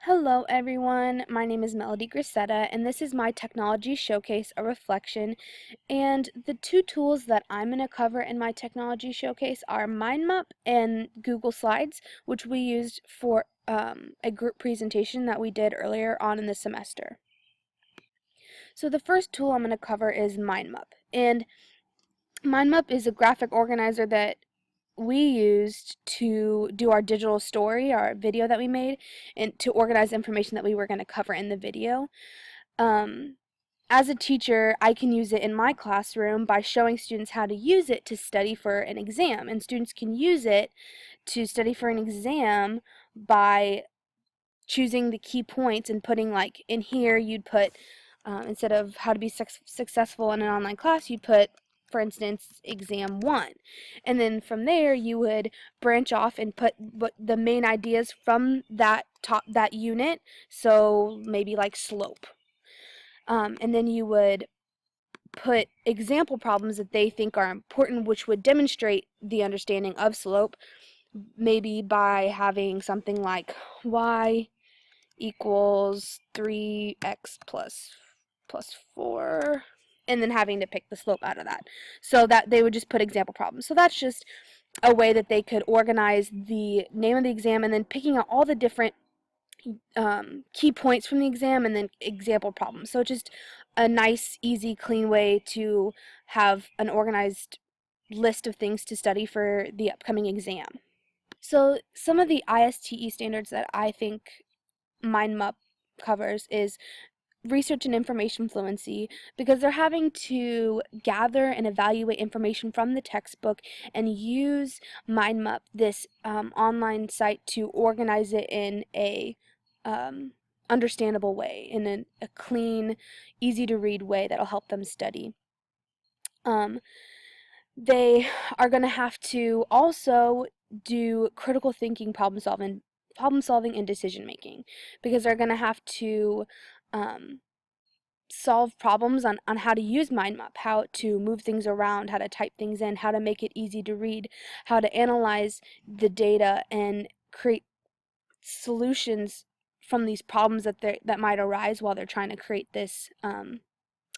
Hello everyone, my name is Melodie Griseta and this is my technology showcase, a reflection. And the two tools that I'm going to cover in my technology showcase are MindMap and Google Slides, which we used for a group presentation that we did earlier on in the semester. So the first tool I'm going to cover is MindMap. And MindMap is a graphic organizer that we used to do our digital story, our video that we made, and to organize information that we were going to cover in the video. Um, as a teacher, I can use it in my classroom by showing students how to use it to study for an exam, and students can use it to study for an exam by choosing the key points and putting, like, in here you'd put, instead of how to be successful in an online class, you'd put, for instance, exam 1. And then from there you would branch off and put what the main ideas from that unit, so maybe like slope. And then you would put example problems that they think are important, which would demonstrate the understanding of slope, maybe by having something like y equals 3x plus 4, and then having to pick the slope out of that. So that they would just put example problems. So that's just a way that they could organize the name of the exam and then picking out all the different key points from the exam and then example problems. So it's just a nice, easy, clean way to have an organized list of things to study for the upcoming exam. So some of the ISTE standards that I think MindMap covers is research and information fluency, because they're having to gather and evaluate information from the textbook and use MindMap, this online site, to organize it in a understandable way, in a clean, easy to read way that'll help them study. They are going to have to also do critical thinking, problem solving and decision making, because they're going to have to solve problems on how to use MindMap, how to move things around, how to type things in, how to make it easy to read, how to analyze the data and create solutions from these problems that might arise while they're trying to create this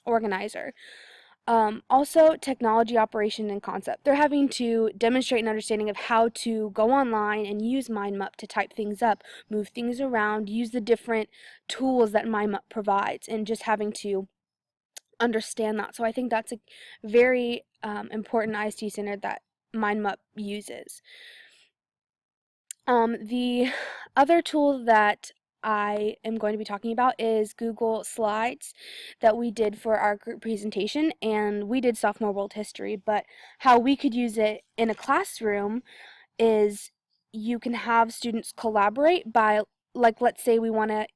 organizer. Also, technology operation and concept. They're having to demonstrate an understanding of how to go online and use MindMap to type things up, move things around, use the different tools that MindMap provides, and just having to understand that. So I think that's a very important IST standard that MindMap uses. The other tool that I am going to be talking about is Google Slides, that we did for our group presentation, and we did sophomore world history, but how we could use it in a classroom is you can have students collaborate by, like, let's say we want to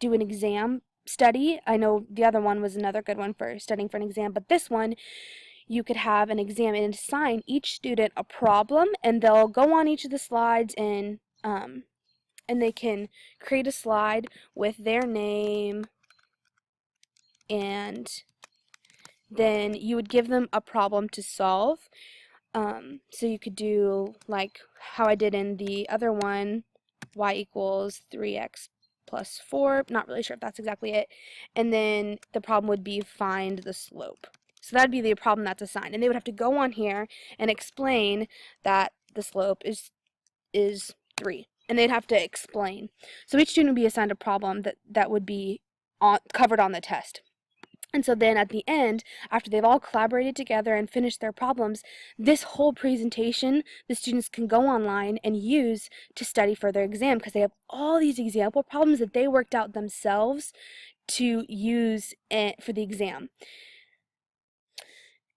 do an exam study. I know the other one was another good one for studying for an exam, but this one, you could have an exam and assign each student a problem, and they'll go on each of the slides and they can create a slide with their name, and then you would give them a problem to solve. So you could do like how I did in the other one, y equals 3x plus 4, not really sure if that's exactly it, and then the problem would be find the slope. So that'd be the problem that's assigned, and they would have to go on here and explain that the slope is 3, and they'd have to explain. So each student would be assigned a problem that would be covered on the test. And so then at the end, after they've all collaborated together and finished their problems, this whole presentation the students can go online and use to study for their exam, because they have all these example problems that they worked out themselves to use for the exam.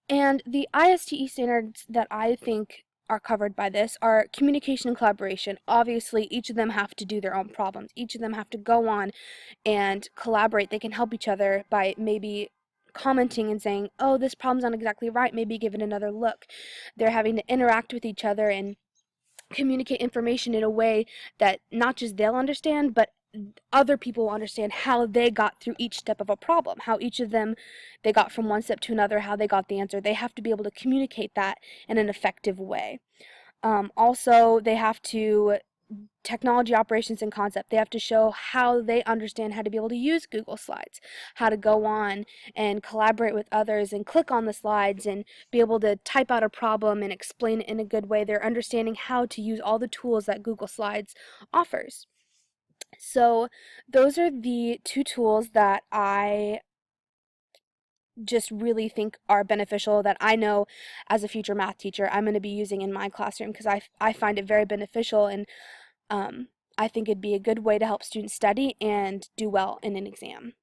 And the ISTE standards that I think are covered by this are communication and collaboration. Obviously, each of them have to do their own problems. Each of them have to go on and collaborate. They can help each other by maybe commenting and saying, oh, this problem's not exactly right, maybe give it another look. They're having to interact with each other and communicate information in a way that not just they'll understand, but other people will understand how they got through each step of a problem, how each of them, they got from one step to another, how they got the answer. They have to be able to communicate that in an effective way. Also, they have to technology operations and concept. They have to show how they understand how to be able to use Google Slides, how to go on and collaborate with others and click on the slides and be able to type out a problem and explain it in a good way. They're understanding how to use all the tools that Google Slides offers. So those are the two tools that I just really think are beneficial, that I know as a future math teacher I'm going to be using in my classroom, because I find it very beneficial, and um, I think it'd be a good way to help students study and do well in an exam.